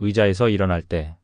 의자에서 일어날 때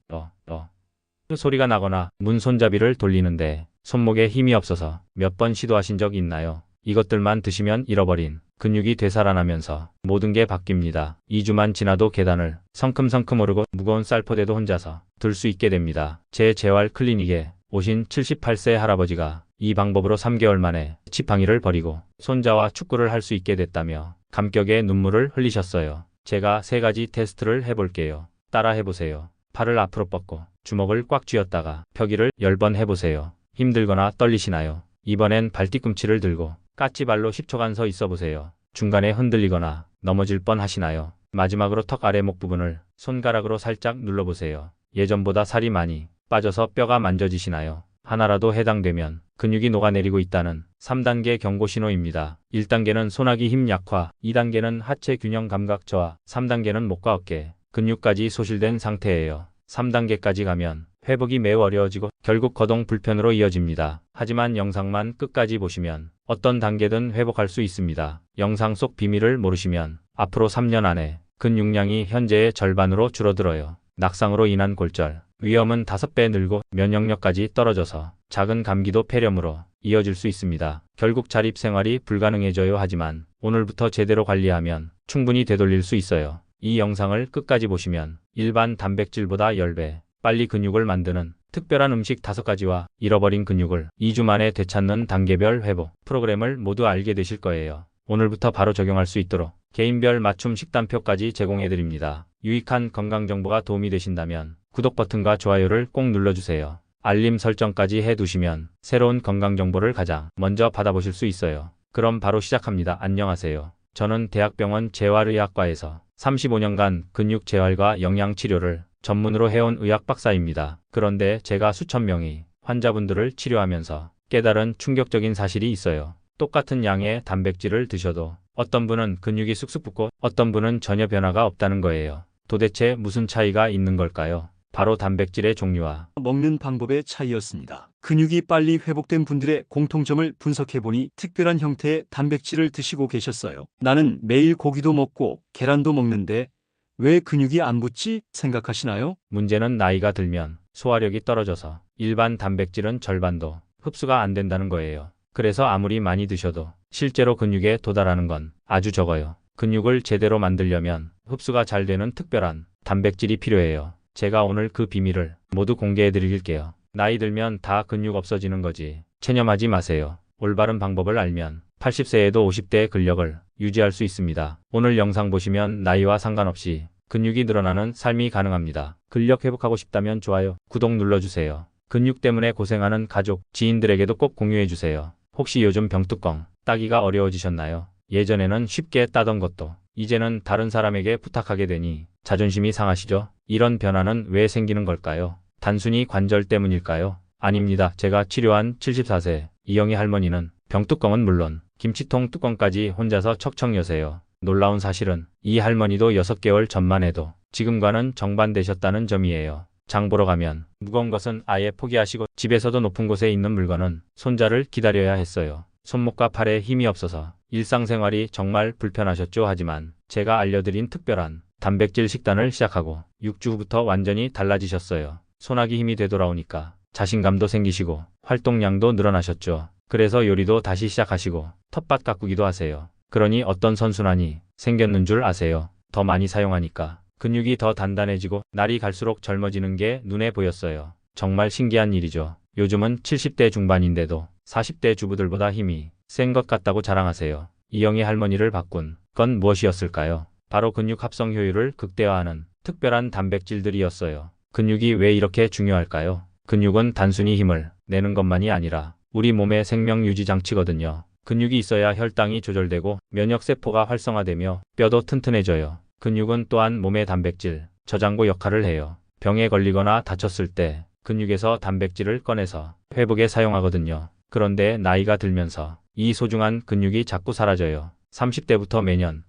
소리가 나거나 문 손잡이를 돌리는데 손목에 힘이 없어서 몇 번 시도하신 적 있나요? 이것들만 드시면 잃어버린 근육이 되살아나면서 모든 게 바뀝니다. 2주만 지나도 계단을 성큼성큼 오르고 무거운 쌀포대도 혼자서 들 수 있게 됩니다. 제 재활 클리닉에 오신 78세 할아버지가 이 방법으로 3개월 만에 지팡이를 버리고 손자와 축구를 할 수 있게 됐다며 감격의 눈물을 흘리셨어요. 제가 3가지 테스트를 해볼게요. 따라 해보세요. 팔을 앞으로 뻗고 주먹을 꽉 쥐었다가 펴기를 10번 해보세요. 힘들거나 떨리시나요? 이번엔 발뒤꿈치를 들고 까치발로 10초간 서 있어 보세요. 중간에 흔들리거나 넘어질 뻔 하시나요? 마지막으로 턱 아래목 부분을 손가락으로 살짝 눌러보세요. 예전보다 살이 많이 빠져서 뼈가 만져지시나요? 하나라도 해당되면 근육이 녹아내리고 있다는 3단계 경고 신호입니다. 1단계는 손아귀 힘 약화, 2단계는 하체 균형 감각 저하, 3단계는 목과 어깨, 근육까지 소실된 상태예요. 3단계까지 가면 회복이 매우 어려워지고 결국 거동 불편으로 이어집니다. 하지만 영상만 끝까지 보시면 어떤 단계든 회복할 수 있습니다. 영상 속 비밀을 모르시면 앞으로 3년 안에 근육량이 현재의 절반으로 줄어들어요. 낙상으로 인한 골절 위험은 5배 늘고 면역력까지 떨어져서 작은 감기도 폐렴으로 이어질 수 있습니다. 결국 자립생활이 불가능해져요. 하지만 오늘부터 제대로 관리하면 충분히 되돌릴 수 있어요. 이 영상을 끝까지 보시면 일반 단백질보다 10배 빨리 근육을 만드는 특별한 음식 5가지와 잃어버린 근육을 2주 만에 되찾는 단계별 회복 프로그램을 모두 알게 되실 거예요. 오늘부터 바로 적용할 수 있도록 개인별 맞춤 식단표까지 제공해드립니다. 유익한 건강정보가 도움이 되신다면 구독 버튼과 좋아요를 꼭 눌러주세요. 알림 설정까지 해두시면 새로운 건강정보를 가장 먼저 받아보실 수 있어요. 그럼 바로 시작합니다. 안녕하세요. 저는 대학병원 재활의학과에서 35년간 근육 재활과 영양치료를 전문으로 해온 의학박사입니다. 그런데 제가 수천 명의 환자분들을 치료하면서 깨달은 충격적인 사실이 있어요. 똑같은 양의 단백질을 드셔도 어떤 분은 근육이 쑥쑥 붙고 어떤 분은 전혀 변화가 없다는 거예요. 도대체 무슨 차이가 있는 걸까요? 바로 단백질의 종류와 먹는 방법의 차이였습니다. 근육이 빨리 회복된 분들의 공통점을 분석해보니 특별한 형태의 단백질을 드시고 계셨어요. 나는 매일 고기도 먹고 계란도 먹는데 왜 근육이 안 붙지? 생각하시나요? 문제는 나이가 들면 소화력이 떨어져서 일반 단백질은 절반도 흡수가 안 된다는 거예요. 그래서 아무리 많이 드셔도 실제로 근육에 도달하는 건 아주 적어요. 근육을 제대로 만들려면 흡수가 잘 되는 특별한 단백질이 필요해요. 제가 오늘 그 비밀을 모두 공개해 드릴게요. 나이 들면 다 근육 없어지는 거지. 체념하지 마세요. 올바른 방법을 알면 80세에도 50대의 근력을 유지할 수 있습니다. 오늘 영상 보시면 나이와 상관없이 근육이 늘어나는 삶이 가능합니다. 근력 회복하고 싶다면 좋아요, 구독 눌러주세요. 근육 때문에 고생하는 가족, 지인들에게도 꼭 공유해주세요. 혹시 요즘 병뚜껑 따기가 어려워지셨나요? 예전에는 쉽게 따던 것도 이제는 다른 사람에게 부탁하게 되니 자존심이 상하시죠? 이런 변화는 왜 생기는 걸까요? 단순히 관절 때문일까요? 아닙니다. 제가 치료한 74세 이영희 할머니는 병뚜껑은 물론 김치통 뚜껑까지 혼자서 척척 여세요. 놀라운 사실은 이 할머니도 6개월 전만 해도 지금과는 정반되셨다는 점이에요. 장 보러 가면 무거운 것은 아예 포기하시고 집에서도 높은 곳에 있는 물건은 손자를 기다려야 했어요. 손목과 팔에 힘이 없어서 일상생활이 정말 불편하셨죠. 하지만 제가 알려드린 특별한 단백질 식단을 시작하고 6주 후부터 완전히 달라지셨어요. 손아귀 힘이 되돌아오니까 자신감도 생기시고 활동량도 늘어나셨죠. 그래서 요리도 다시 시작하시고 텃밭 가꾸기도 하세요. 그러니 어떤 선순환이 생겼는 줄 아세요? 더 많이 사용하니까 근육이 더 단단해지고 날이 갈수록 젊어지는 게 눈에 보였어요. 정말 신기한 일이죠. 요즘은 70대 중반인데도 40대 주부들보다 힘이 센 것 같다고 자랑하세요. 이영희 할머니를 바꾼 건 무엇이었을까요? 바로 근육 합성 효율을 극대화하는 특별한 단백질들이었어요. 근육이 왜 이렇게 중요할까요? 근육은 단순히 힘을 내는 것만이 아니라 우리 몸의 생명 유지 장치거든요. 근육이 있어야 혈당이 조절되고 면역세포가 활성화되며 뼈도 튼튼해져요. 근육은 또한 몸의 단백질 저장고 역할을 해요. 병에 걸리거나 다쳤을 때 근육에서 단백질을 꺼내서 회복에 사용하거든요. 그런데 나이가 들면서 이 소중한 근육이 자꾸 사라져요. 30대부터 매년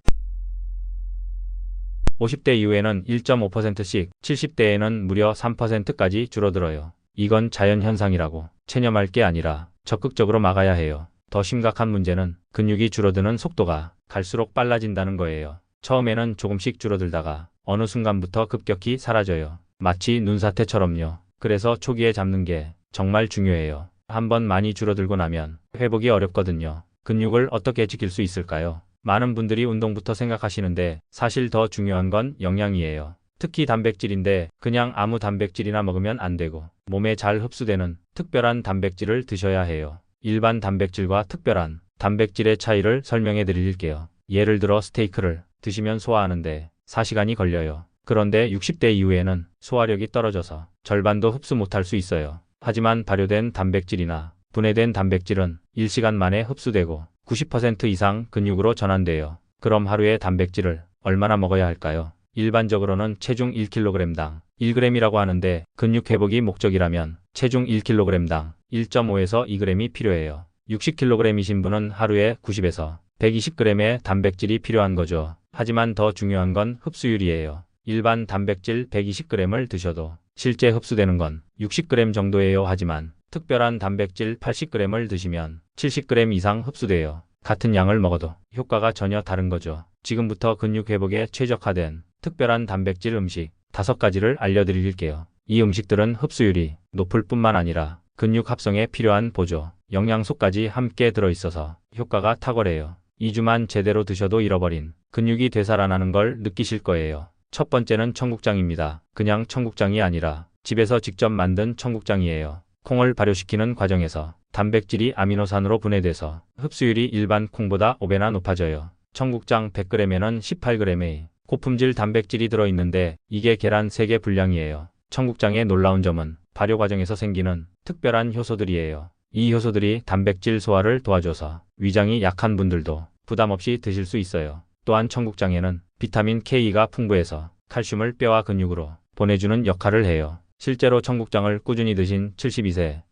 50대 이후에는 1.5%씩, 70대에는 무려 3%까지 줄어들어요. 이건 자연현상이라고 체념할 게 아니라 적극적으로 막아야 해요. 더 심각한 문제는 근육이 줄어드는 속도가 갈수록 빨라진다는 거예요. 처음에는 조금씩 줄어들다가 어느 순간부터 급격히 사라져요. 마치 눈사태처럼요. 그래서 초기에 잡는 게 정말 중요해요. 한번 많이 줄어들고 나면 회복이 어렵거든요. 근육을 어떻게 지킬 수 있을까요? 많은 분들이 운동부터 생각하시는데 사실 더 중요한 건 영양이에요. 특히 단백질인데 그냥 아무 단백질이나 먹으면 안 되고 몸에 잘 흡수되는 특별한 단백질을 드셔야 해요. 일반 단백질과 특별한 단백질의 차이를 설명해 드릴게요. 예를 들어 스테이크를 드시면 소화하는데 4시간이 걸려요. 그런데 60대 이후에는 소화력이 떨어져서 절반도 흡수 못할 수 있어요. 하지만 발효된 단백질이나 분해된 단백질은 1시간 만에 흡수되고 90% 이상 근육으로 전환돼요. 그럼 하루에 단백질을 얼마나 먹어야 할까요? 일반적으로는 체중 1kg당 1g이라고 하는데 근육 회복이 목적이라면 체중 1kg당 1.5에서 2g이 필요해요. 60kg이신 분은 하루에 90에서 120g의 단백질이 필요한 거죠. 하지만 더 중요한 건 흡수율이에요. 일반 단백질 120g을 드셔도 실제 흡수되는 건 60g 정도예요. 하지만 특별한 단백질 80g을 드시면 70g 이상 흡수돼요. 같은 양을 먹어도 효과가 전혀 다른 거죠. 지금부터 근육 회복에 최적화된 특별한 단백질 음식 5가지를 알려드릴게요. 이 음식들은 흡수율이 높을 뿐만 아니라 근육 합성에 필요한 보조, 영양소까지 함께 들어있어서 효과가 탁월해요. 2주만 제대로 드셔도 잃어버린 근육이 되살아나는 걸 느끼실 거예요. 첫 번째는 청국장입니다. 그냥 청국장이 아니라 집에서 직접 만든 청국장이에요. 콩을 발효시키는 과정에서 단백질이 아미노산으로 분해돼서 흡수율이 일반 콩보다 5배나 높아져요. 청국장 100g에는 18g의 고품질 단백질이 들어있는데 이게 계란 3개 분량이에요. 청국장의 놀라운 점은 발효 과정에서 생기는 특별한 효소들이에요. 이 효소들이 단백질 소화를 도와줘서 위장이 약한 분들도 부담 없이 드실 수 있어요. 또한 청국장에는 비타민 K가 풍부해서 칼슘을 뼈와 근육으로 보내주는 역할을 해요. 실제로 청국장을 꾸준히 드신 72세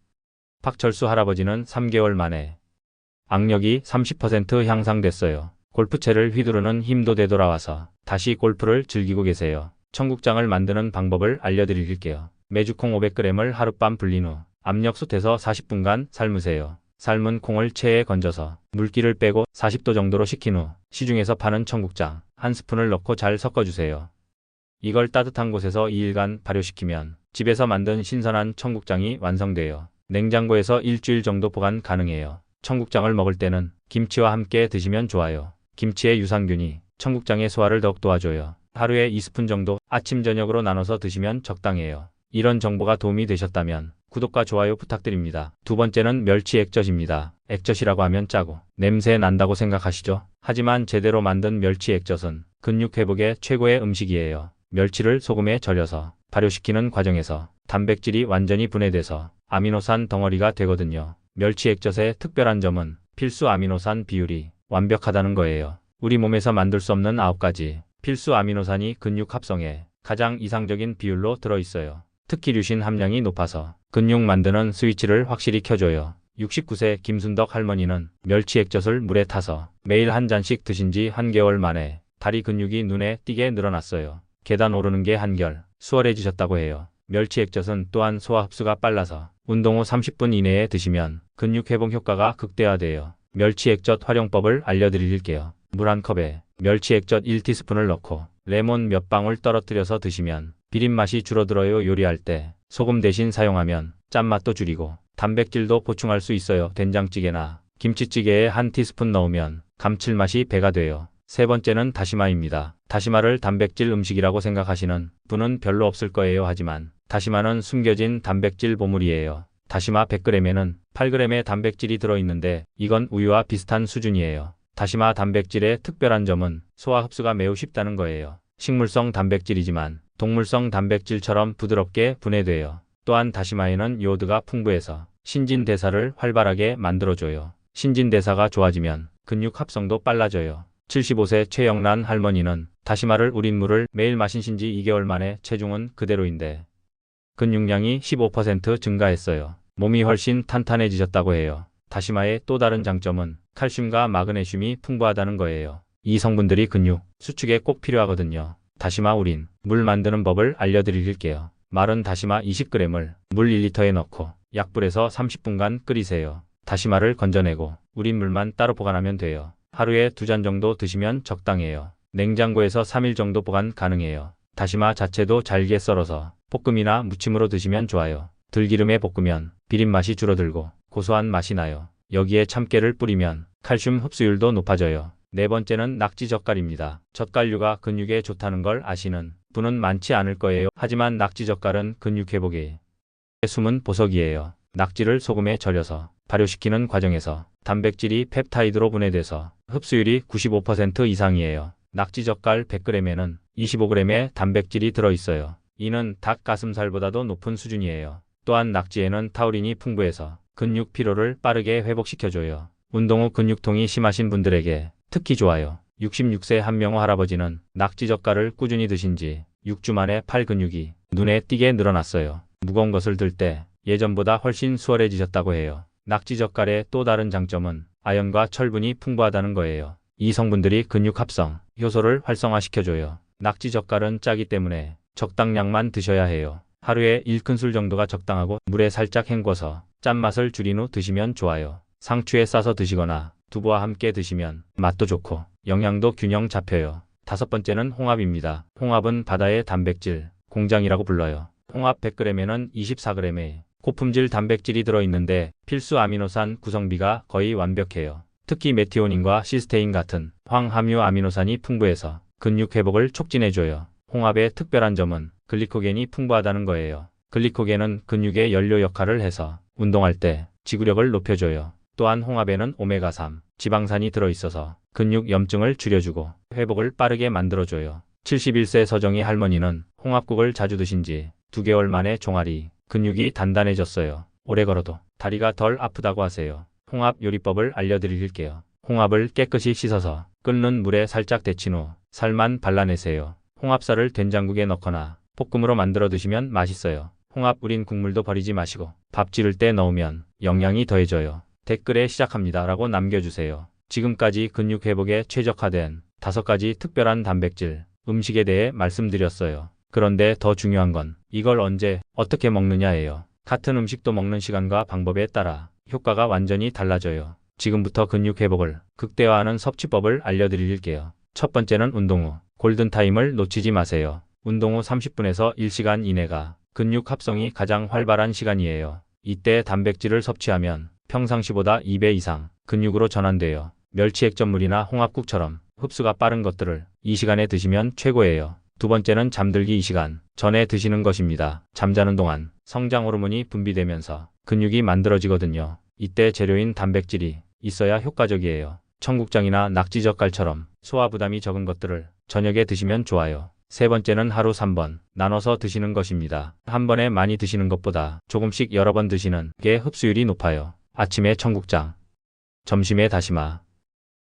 박철수 할아버지는 3개월 만에 악력이 30% 향상됐어요. 골프채를 휘두르는 힘도 되돌아와서 다시 골프를 즐기고 계세요. 청국장을 만드는 방법을 알려드릴게요. 메주콩 500g을 하룻밤 불린 후 압력솥에서 40분간 삶으세요. 삶은 콩을 체에 건져서 물기를 빼고 40도 정도로 식힌 후 시중에서 파는 청국장 1스푼을 넣고 잘 섞어주세요. 이걸 따뜻한 곳에서 2일간 발효시키면 집에서 만든 신선한 청국장이 완성돼요. 냉장고에서 일주일 정도 보관 가능해요. 청국장을 먹을 때는 김치와 함께 드시면 좋아요. 김치의 유산균이 청국장의 소화를 더욱 도와줘요. 하루에 2스푼 정도 아침 저녁으로 나눠서 드시면 적당해요. 이런 정보가 도움이 되셨다면 구독과 좋아요 부탁드립니다. 두 번째는 멸치 액젓입니다. 액젓이라고 하면 짜고 냄새 난다고 생각하시죠? 하지만 제대로 만든 멸치 액젓은 근육 회복에 최고의 음식이에요. 멸치를 소금에 절여서 발효시키는 과정에서 단백질이 완전히 분해돼서 아미노산 덩어리가 되거든요. 멸치 액젓의 특별한 점은 필수 아미노산 비율이 완벽하다는 거예요. 우리 몸에서 만들 수 없는 9가지 필수 아미노산이 근육 합성에 가장 이상적인 비율로 들어있어요. 특히 류신 함량이 높아서 근육 만드는 스위치를 확실히 켜줘요. 69세 김순덕 할머니는 멸치 액젓을 물에 타서 매일 한 잔씩 드신 지 한개월 만에 다리 근육이 눈에 띄게 늘어났어요. 계단 오르는 게 한결 수월해지셨다고 해요. 멸치 액젓은 또한 소화 흡수가 빨라서 운동 후 30분 이내에 드시면 근육 회복 효과가 극대화돼요. 멸치 액젓 활용법을 알려드릴게요. 물 한 컵에 멸치 액젓 1티스푼을 넣고 레몬 몇 방울 떨어뜨려서 드시면 비린 맛이 줄어들어요. 요리할 때 소금 대신 사용하면 짠맛도 줄이고 단백질도 보충할 수 있어요. 된장찌개나 김치찌개에 한 티스푼 넣으면 감칠맛이 배가 돼요. 세 번째는 다시마입니다. 다시마를 단백질 음식이라고 생각하시는 분은 별로 없을 거예요. 하지만 다시마는 숨겨진 단백질 보물이에요. 다시마 100g에는 8g의 단백질이 들어있는데 이건 우유와 비슷한 수준이에요. 다시마 단백질의 특별한 점은 소화 흡수가 매우 쉽다는 거예요. 식물성 단백질이지만 동물성 단백질처럼 부드럽게 분해돼요. 또한 다시마에는 요오드가 풍부해서 신진대사를 활발하게 만들어줘요. 신진대사가 좋아지면 근육 합성도 빨라져요. 75세 최영란 할머니는 다시마를 우린 물을 매일 마신 지 2개월 만에 체중은 그대로인데 근육량이 15% 증가했어요. 몸이 훨씬 탄탄해지셨다고 해요. 다시마의 또 다른 장점은 칼슘과 마그네슘이 풍부하다는 거예요. 이 성분들이 근육 수축에 꼭 필요하거든요. 다시마 우린 물 만드는 법을 알려드릴게요. 마른 다시마 20g을 물 1리터에 넣고 약불에서 30분간 끓이세요. 다시마를 건져내고 우린 물만 따로 보관하면 돼요. 하루에 2잔 정도 드시면 적당해요. 냉장고에서 3일 정도 보관 가능해요. 다시마 자체도 잘게 썰어서 볶음이나 무침으로 드시면 좋아요. 들기름에 볶으면 비린맛이 줄어들고 고소한 맛이 나요. 여기에 참깨를 뿌리면 칼슘 흡수율도 높아져요. 네 번째는 낙지 젓갈입니다. 젓갈류가 근육에 좋다는 걸 아시는 분은 많지 않을 거예요. 하지만 낙지 젓갈은 근육 회복에 숨은 보석이에요. 낙지를 소금에 절여서 발효시키는 과정에서 단백질이 펩타이드로 분해돼서 흡수율이 95% 이상이에요. 낙지 젓갈 100g에는 25g의 단백질이 들어있어요. 이는 닭 가슴살보다도 높은 수준이에요. 또한 낙지에는 타우린이 풍부해서 근육 피로를 빠르게 회복시켜줘요. 운동 후 근육통이 심하신 분들에게 특히 좋아요. 66세 한명호 할아버지는 낙지 젓갈을 꾸준히 드신 지 6주 만에 팔 근육이 눈에 띄게 늘어났어요. 무거운 것을 들 때 예전보다 훨씬 수월해지셨다고 해요. 낙지 젓갈의 또 다른 장점은 아연과 철분이 풍부하다는 거예요. 이 성분들이 근육 합성, 효소를 활성화시켜줘요. 낙지 젓갈은 짜기 때문에 적당량만 드셔야 해요. 하루에 1큰술 정도가 적당하고 물에 살짝 헹궈서 짠맛을 줄인 후 드시면 좋아요. 상추에 싸서 드시거나 두부와 함께 드시면 맛도 좋고 영양도 균형 잡혀요. 다섯 번째는 홍합입니다. 홍합은 바다의 단백질 공장이라고 불러요. 홍합 100g에는 24g의 고품질 단백질이 들어있는데 필수 아미노산 구성비가 거의 완벽해요. 특히 메티오닌과 시스테인 같은 황함유 아미노산이 풍부해서 근육 회복을 촉진해줘요. 홍합의 특별한 점은 글리코겐이 풍부하다는 거예요. 글리코겐은 근육의 연료 역할을 해서 운동할 때 지구력을 높여줘요. 또한 홍합에는 오메가3 지방산이 들어있어서 근육 염증을 줄여주고 회복을 빠르게 만들어줘요. 71세 서정희 할머니는 홍합국을 자주 드신 지 2개월 만에 종아리 근육이 단단해졌어요. 오래 걸어도 다리가 덜 아프다고 하세요. 홍합 요리법을 알려드릴게요. 홍합을 깨끗이 씻어서 끓는 물에 살짝 데친 후 살만 발라내세요. 홍합살을 된장국에 넣거나 볶음으로 만들어 드시면 맛있어요. 홍합 우린 국물도 버리지 마시고 밥 지를 때 넣으면 영양이 더해져요. 댓글에 시작합니다 라고 남겨주세요. 지금까지 근육 회복에 최적화된 5가지 특별한 단백질 음식에 대해 말씀드렸어요. 그런데 더 중요한 건 이걸 언제 어떻게 먹느냐예요. 같은 음식도 먹는 시간과 방법에 따라 효과가 완전히 달라져요. 지금부터 근육 회복을 극대화하는 섭취법을 알려드릴게요. 첫 번째는 운동 후 골든타임을 놓치지 마세요. 운동 후 30분에서 1시간 이내가 근육 합성이 가장 활발한 시간이에요. 이때 단백질을 섭취하면 평상시보다 2배 이상 근육으로 전환돼요. 멸치 액젓물이나 홍합국처럼 흡수가 빠른 것들을 이 시간에 드시면 최고예요. 두 번째는 잠들기 2시간 전에 드시는 것입니다. 잠자는 동안 성장 호르몬이 분비되면서 근육이 만들어지거든요. 이때 재료인 단백질이 있어야 효과적이에요. 청국장이나 낙지젓갈처럼 소화 부담이 적은 것들을 저녁에 드시면 좋아요. 세 번째는 하루 3번 나눠서 드시는 것입니다. 한 번에 많이 드시는 것보다 조금씩 여러 번 드시는 게 흡수율이 높아요. 아침에 청국장, 점심에 다시마,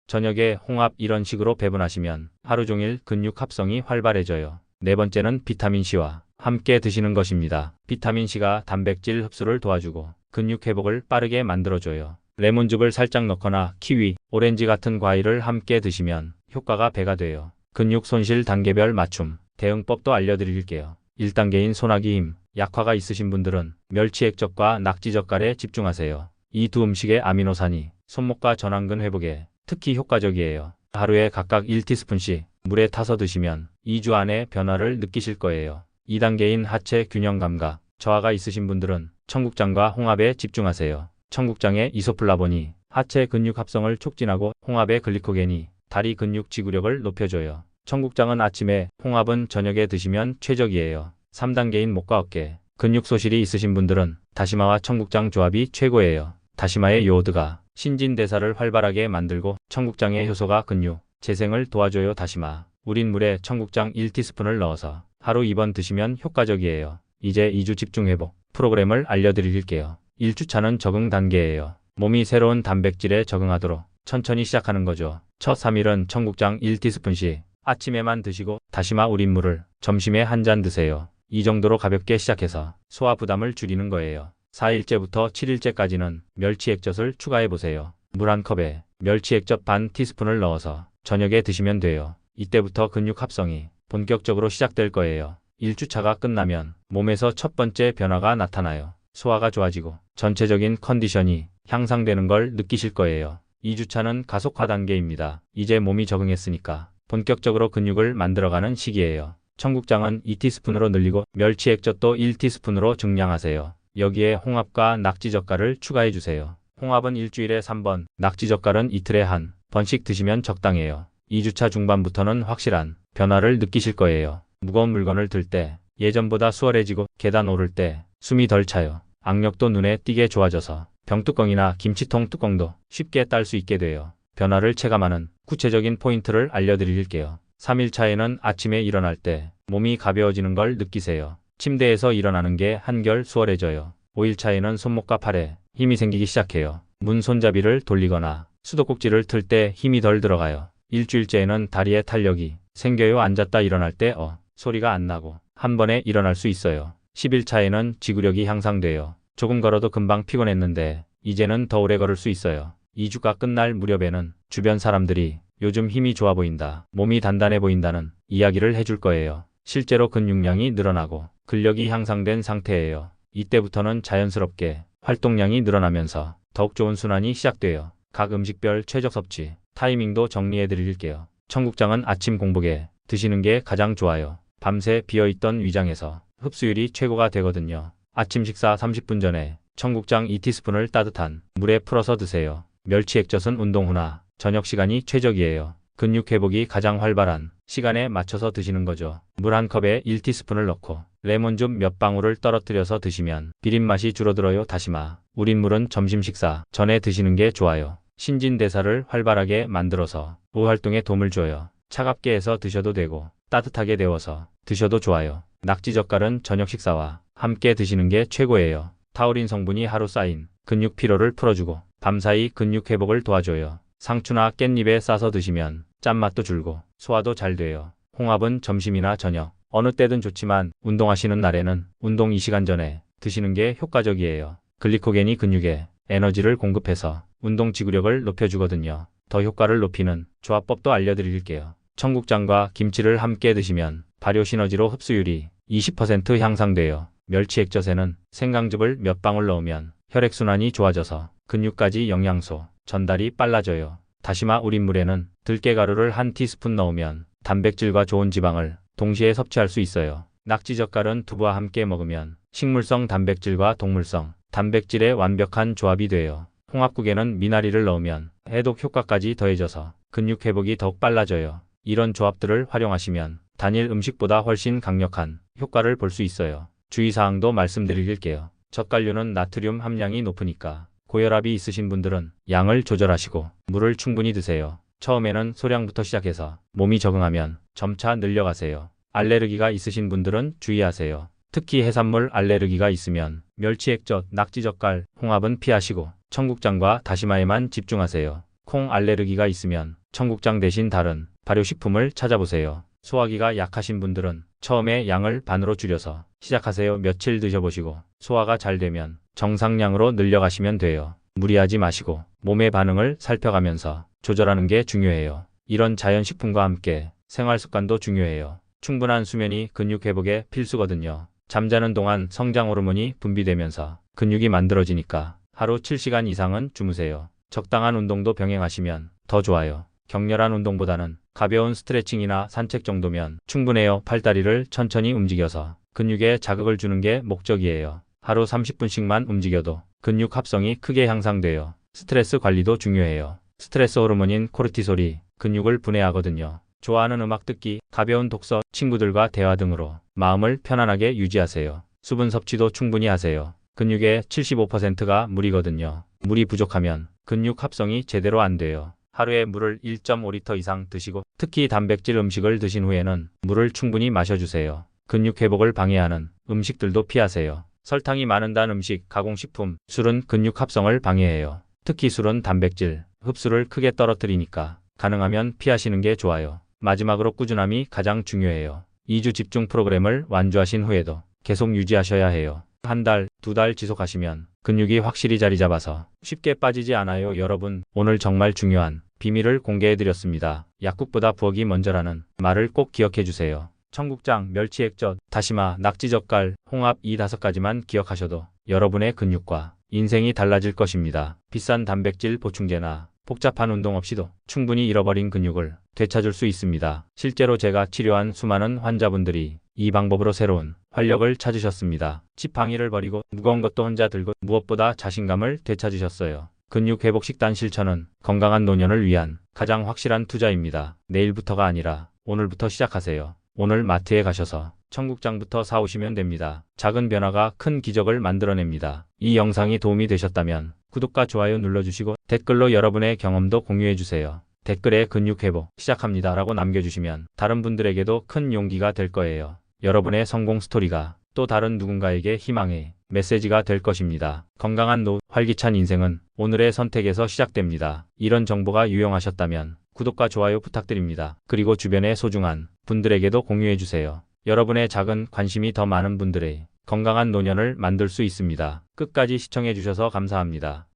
저녁에 홍합 이런 식으로 배분하시면 하루 종일 근육 합성이 활발해져요. 네 번째는 비타민C와 함께 드시는 것입니다. 비타민C가 단백질 흡수를 도와주고 근육 회복을 빠르게 만들어줘요. 레몬즙을 살짝 넣거나 키위, 오렌지 같은 과일을 함께 드시면 효과가 배가 돼요. 근육 손실 단계별 맞춤, 대응법도 알려드릴게요. 1단계인 소화기 힘, 약화가 있으신 분들은 멸치 액젓과 낙지 젓갈에 집중하세요. 이 두 음식의 아미노산이 손목과 전완근 회복에 특히 효과적이에요. 하루에 각각 1티스푼씩 물에 타서 드시면 2주 안에 변화를 느끼실 거예요. 2단계인 하체 균형 감각, 저하가 있으신 분들은 청국장과 홍합에 집중하세요. 청국장의 이소플라본이 하체 근육 합성을 촉진하고 홍합의 글리코겐이 다리 근육 지구력을 높여줘요. 청국장은 아침에, 홍합은 저녁에 드시면 최적이에요. 3단계인 목과 어깨, 근육 소실이 있으신 분들은 다시마와 청국장 조합이 최고예요. 다시마의 요오드가 신진대사를 활발하게 만들고 청국장의 효소가 근육 재생을 도와줘요. 다시마, 우린 물에 청국장 1티스푼을 넣어서 하루 2번 드시면 효과적이에요. 이제 2주 집중회복 프로그램을 알려드릴게요. 1주차는 적응 단계예요. 몸이 새로운 단백질에 적응하도록 천천히 시작하는 거죠. 첫 3일은 청국장 1티스푼씩 아침에만 드시고 다시마 우린 물을 점심에 한 잔 드세요. 이 정도로 가볍게 시작해서 소화 부담을 줄이는 거예요. 4일째부터 7일째까지는 멸치 액젓을 추가해보세요. 물 한 컵에 멸치 액젓 반 티스푼을 넣어서 저녁에 드시면 돼요. 이때부터 근육 합성이 본격적으로 시작될 거예요. 1주차가 끝나면 몸에서 첫 번째 변화가 나타나요. 소화가 좋아지고 전체적인 컨디션이 향상되는 걸 느끼실 거예요. 2주차는 가속화 단계입니다. 이제 몸이 적응했으니까 본격적으로 근육을 만들어가는 시기예요. 청국장은 2티스푼으로 늘리고 멸치액젓도 1티스푼으로 증량하세요. 여기에 홍합과 낙지젓갈을 추가해 주세요. 홍합은 일주일에 3번, 낙지젓갈은 이틀에 한 번씩 드시면 적당해요. 2주차 중반부터는 확실한 변화를 느끼실 거예요. 무거운 물건을 들 때 예전보다 수월해지고 계단 오를 때 숨이 덜 차요. 악력도 눈에 띄게 좋아져서 병뚜껑이나 김치통 뚜껑도 쉽게 딸 수 있게 돼요. 변화를 체감하는 구체적인 포인트를 알려드릴게요. 3일차에는 아침에 일어날 때 몸이 가벼워지는 걸 느끼세요. 침대에서 일어나는 게 한결 수월해져요. 5일차에는 손목과 팔에 힘이 생기기 시작해요. 문 손잡이를 돌리거나 수도꼭지를 틀 때 힘이 덜 들어가요. 일주일째에는 다리에 탄력이 생겨요. 앉았다 일어날 때 소리가 안 나고 한 번에 일어날 수 있어요. 10일차에는 지구력이 향상돼요. 조금 걸어도 금방 피곤했는데 이제는 더 오래 걸을 수 있어요. 2주가 끝날 무렵에는 주변 사람들이 요즘 힘이 좋아 보인다, 몸이 단단해 보인다는 이야기를 해줄 거예요. 실제로 근육량이 늘어나고 근력이 향상된 상태예요. 이때부터는 자연스럽게 활동량이 늘어나면서 더욱 좋은 순환이 시작돼요. 각 음식별 최적 섭취 타이밍도 정리해 드릴게요. 청국장은 아침 공복에 드시는 게 가장 좋아요. 밤새 비어있던 위장에서 흡수율이 최고가 되거든요. 아침 식사 30분 전에 청국장 2티스푼을 따뜻한 물에 풀어서 드세요. 멸치 액젓은 운동 후나 저녁 시간이 최적이에요. 근육 회복이 가장 활발한 시간에 맞춰서 드시는 거죠. 물 한 컵에 1티스푼을 넣고 레몬즙 몇 방울을 떨어뜨려서 드시면 비린 맛이 줄어들어요. 다시마. 우린 물은 점심 식사 전에 드시는 게 좋아요. 신진대사를 활발하게 만들어서 오 활동에 도움을 줘요. 차갑게 해서 드셔도 되고 따뜻하게 데워서 드셔도 좋아요. 낙지젓갈은 저녁 식사와 함께 드시는 게 최고예요. 타우린 성분이 하루 쌓인 근육 피로를 풀어주고 밤사이 근육 회복을 도와줘요. 상추나 깻잎에 싸서 드시면 짠맛도 줄고 소화도 잘 돼요. 홍합은 점심이나 저녁 어느 때든 좋지만 운동하시는 날에는 운동 2시간 전에 드시는 게 효과적이에요. 글리코겐이 근육에 에너지를 공급해서 운동 지구력을 높여주거든요. 더 효과를 높이는 조합법도 알려드릴게요. 청국장과 김치를 함께 드시면 발효 시너지로 흡수율이 20% 향상돼요. 멸치 액젓에는 생강즙을 몇 방울 넣으면 혈액순환이 좋아져서 근육까지 영양소 전달이 빨라져요. 다시마 우린 물에는 들깨가루를 한 티스푼 넣으면 단백질과 좋은 지방을 동시에 섭취할 수 있어요. 낙지젓갈은 두부와 함께 먹으면 식물성 단백질과 동물성 단백질의 완벽한 조합이 돼요. 홍합국에는 미나리를 넣으면 해독 효과까지 더해져서 근육 회복이 더욱 빨라져요. 이런 조합들을 활용하시면 단일 음식보다 훨씬 강력한 효과를 볼 수 있어요. 주의사항도 말씀드릴게요. 젓갈류는 나트륨 함량이 높으니까 고혈압이 있으신 분들은 양을 조절하시고 물을 충분히 드세요. 처음에는 소량부터 시작해서 몸이 적응하면 점차 늘려가세요. 알레르기가 있으신 분들은 주의하세요. 특히 해산물 알레르기가 있으면 멸치액젓, 낙지젓갈, 홍합은 피하시고 청국장과 다시마에만 집중하세요. 콩 알레르기가 있으면 청국장 대신 다른 발효식품을 찾아보세요. 소화기가 약하신 분들은 처음에 양을 반으로 줄여서 시작하세요. 며칠 드셔보시고 소화가 잘 되면 정상량으로 늘려가시면 돼요. 무리하지 마시고 몸의 반응을 살펴가면서 조절하는 게 중요해요. 이런 자연식품과 함께 생활습관도 중요해요. 충분한 수면이 근육 회복에 필수거든요. 잠자는 동안 성장 호르몬이 분비되면서 근육이 만들어지니까 하루 7시간 이상은 주무세요. 적당한 운동도 병행하시면 더 좋아요. 격렬한 운동보다는 가벼운 스트레칭이나 산책 정도면 충분해요. 팔다리를 천천히 움직여서 근육에 자극을 주는 게 목적이에요. 하루 30분씩만 움직여도 근육 합성이 크게 향상돼요. 스트레스 관리도 중요해요. 스트레스 호르몬인 코르티솔이 근육을 분해하거든요. 좋아하는 음악 듣기, 가벼운 독서, 친구들과 대화 등으로 마음을 편안하게 유지하세요. 수분 섭취도 충분히 하세요. 근육의 75%가 물이거든요. 물이 부족하면 근육 합성이 제대로 안 돼요. 하루에 물을 1.5리터 이상 드시고 특히 단백질 음식을 드신 후에는 물을 충분히 마셔주세요. 근육 회복을 방해하는 음식들도 피하세요. 설탕이 많은 단 음식, 가공식품, 술은 근육 합성을 방해해요. 특히 술은 단백질 흡수를 크게 떨어뜨리니까 가능하면 피하시는 게 좋아요. 마지막으로 꾸준함이 가장 중요해요. 2주 집중 프로그램을 완주하신 후에도 계속 유지하셔야 해요. 한 달, 두 달 지속하시면 근육이 확실히 자리 잡아서 쉽게 빠지지 않아요. 여러분, 오늘 정말 중요한 비밀을 공개해드렸습니다. 약국보다 부엌이 먼저라는 말을 꼭 기억해주세요. 청국장, 멸치액젓, 다시마, 낙지젓갈, 홍합 이 5가지만 기억하셔도 여러분의 근육과 인생이 달라질 것입니다. 비싼 단백질 보충제나 복잡한 운동 없이도 충분히 잃어버린 근육을 되찾을 수 있습니다. 실제로 제가 치료한 수많은 환자분들이 이 방법으로 새로운 활력을 찾으셨습니다. 지팡이를 버리고 무거운 것도 혼자 들고 무엇보다 자신감을 되찾으셨어요. 근육 회복 식단 실천은 건강한 노년을 위한 가장 확실한 투자입니다. 내일부터가 아니라 오늘부터 시작하세요. 오늘 마트에 가셔서 청국장부터 사오시면 됩니다. 작은 변화가 큰 기적을 만들어냅니다. 이 영상이 도움이 되셨다면 구독과 좋아요 눌러주시고 댓글로 여러분의 경험도 공유해주세요. 댓글에 근육 회복 시작합니다 라고 남겨주시면 다른 분들에게도 큰 용기가 될 거예요. 여러분의 성공 스토리가 또 다른 누군가에게 희망의 메시지가 될 것입니다. 건강한 노후, 활기찬 인생은 오늘의 선택에서 시작됩니다. 이런 정보가 유용하셨다면 구독과 좋아요 부탁드립니다. 그리고 주변의 소중한 분들에게도 공유해주세요. 여러분의 작은 관심이 더 많은 분들의 건강한 노년을 만들 수 있습니다. 끝까지 시청해주셔서 감사합니다.